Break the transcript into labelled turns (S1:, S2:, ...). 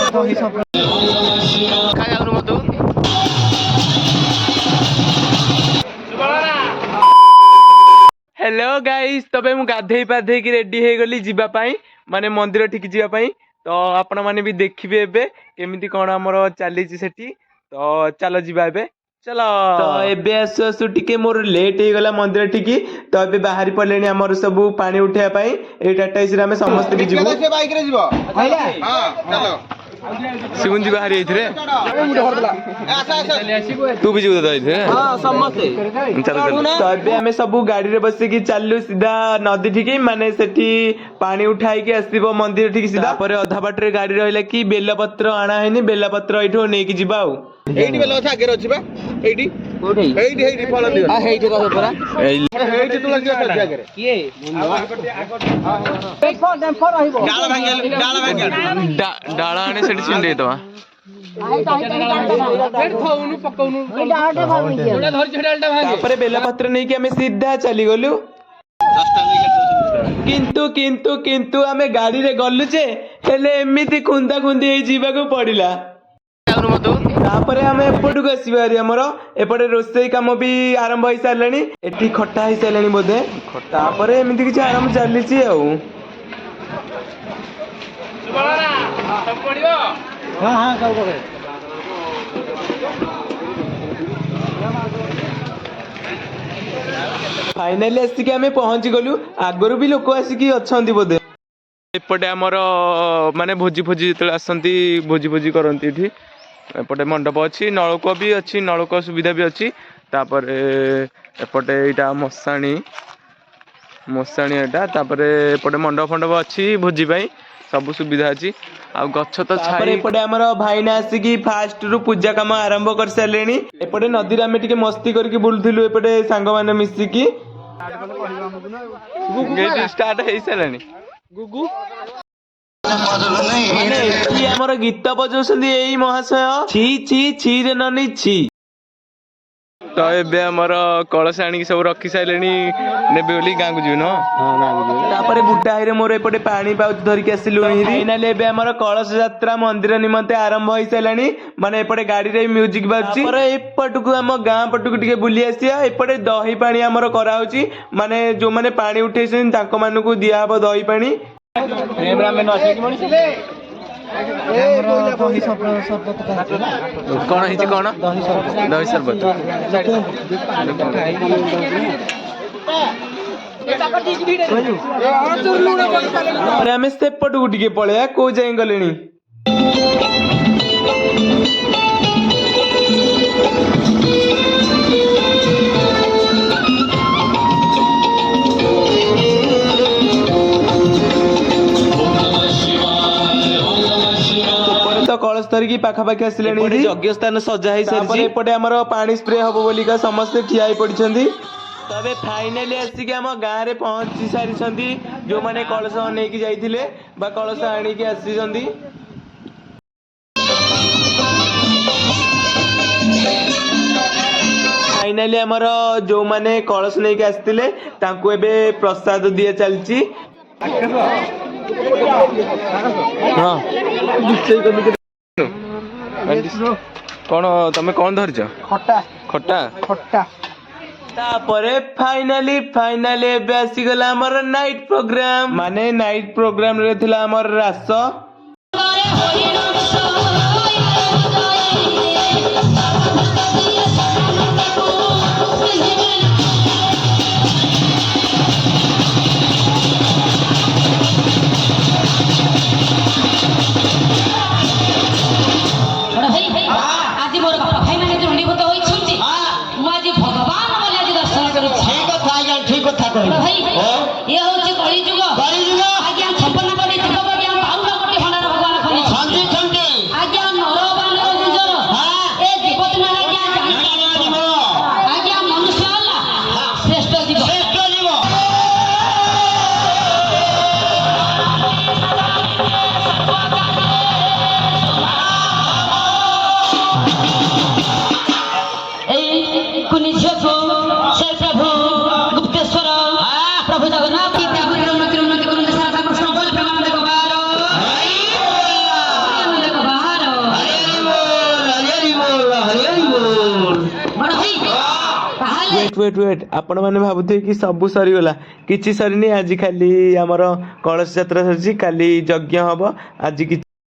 S1: Hello guys तबे मु गाधे पाधे की रेडी हे गली जीवा पाई माने मंदिर ठीक जीवा पाई तो आपण माने भी देखिबे एबे केमिति कोन हमर चली सेठी तो चलो जीवा एबे चलो तो एबे आसु आसु टिके मोर लेट हे गला मंदिर ठीक तो एबे बाहरी पड़लेनी हमर सब पानी उठेया पाई ए टाटा एसी रे हम समस्त भी जीवो
S2: से बाइक रे जीवो हां चलो
S1: शिवन जी बाहरी आइथरे तू भी जीव तो हां समस्त चलो तो एबे हमें सब गाड़ी रे बस की चललु सीधा नदी ठीक माने सेठी पानी उठाई के आसीबो मंदिर ठीक सीधा पर अधा बाट रे गाड़ी रहला कि बेलपत्र आना हैनी बेलपत्र एठो नै कि जीवा
S2: एइडी बेल अच्छा आगे रछि बा एइडी कोठी एइडी फळ दियो आ हेइडी कह परा हेइडी तू लगी अच्छा आगे किए फर रहिबो डाळ भांगेल
S1: डाळ आने सेठी छिंडे तो बेलपत्र नहीं कि हमें सीधा चली गलु किंतु किंतु किंतु हमें गाड़ी रे गलु जे हेले एमिति खुंदा खुंदी हे जीवा को पड़िला तापरे हमें एपटू आसबारी आमर एपटे रोसई काम भी आरंभ हो सारे एटी खटा हो सारे बोधे तापरे एमती किसी आरंभ चली फाइनाली आसिक आम पहुंची गलु आगरू भी लोक आसिक अच्छा बोधे एपटे आमर माने भोजी भोजी जो आसती भोजी भोजी करती एपटे मंडप अच्छी नलकूप भी अच्छी नलकूप सुविधा भी अच्छी तापर एपटे यहाँ मशाणी मशाणी एटा तापर एपटे मंडप फंडप अच्छी भोजी पाई सब सुविधा अच्छी आ गछ तो छाई एपटे हमर भाईना आसिकी फास्ट रु पूजा काम आरंभ कर सारे एपटे नदी रे आमे टिके मस्ती करके बुलथिलु एपटे सांग माने मिसिकी स्टार्ट हो सारे गुगु माने गीत बजाउछन्ती एई महाशय छी छी छी रे ननी छी तो एबे हमर कलश आनी सब रखी साइलेनी नेबे बोली गां को जीव न हां गां को जीव तापरे बुट्टा हिरे मोर एपटे पानी पाउच धरि के आसिलु फाइनली एबे हमर कलश यात्रा मंदिर निमंते आरंभ होई साइलानी माने एपटे गाड़ी रे म्यूजिक बाजची पर एपटकू हम गां पटकू टिके बुली आसिया एपटे दही पानी हमर करा होची माने जो माने पानी उठेछन तांको मानकू दिया हबो दही पानी प्रेम राम न अछि कि मनिस कौन है कौन दही शरबत आम सेपटू टे पलैया कौ जाए गले कलश धरिकी पाखापाखि आसिले यज्ञ स्थान सजा ही सारी एपटे आमर पानी स्प्रे हम बोलिका समस्ते ठिया पड़ती तबे फाइनाली आसिक आम गाँव में पहुंची सारी जो मैंने कलश नहीं जाइए कलश आणिकी आसी फाइनाली आमर जो मैंने कलश नहीं आसते प्रसाद दिए चलती कौन तमें कौन धरछ खट्टा खट्टा खट्टा तापरे फाइनाली फाइनाली एबे आसी गला हमर नाइट प्रोग्राम माने नाइट प्रोग्राम रे थिला हमर रास
S3: ये होची कली जुग आज्ञा 56 कोटी जीव आज्ञा 52 कोटी खंडार भगवान खनी आज्ञा नर बानर गुंजर ए जीवत ना आज्ञा
S1: ୱେଟ୍ ଆପଣ ମାନେ ଭାବୁଥିବେ କି ସବୁ ସରିଗଲା, କିଛି ସରିନି। ଆଜି ଖାଲି ଆମର କଳସ ଯାତ୍ରା ସରିଛି, କାଲି ଯଜ୍ଞ ହବ, ଆଜି କିଛି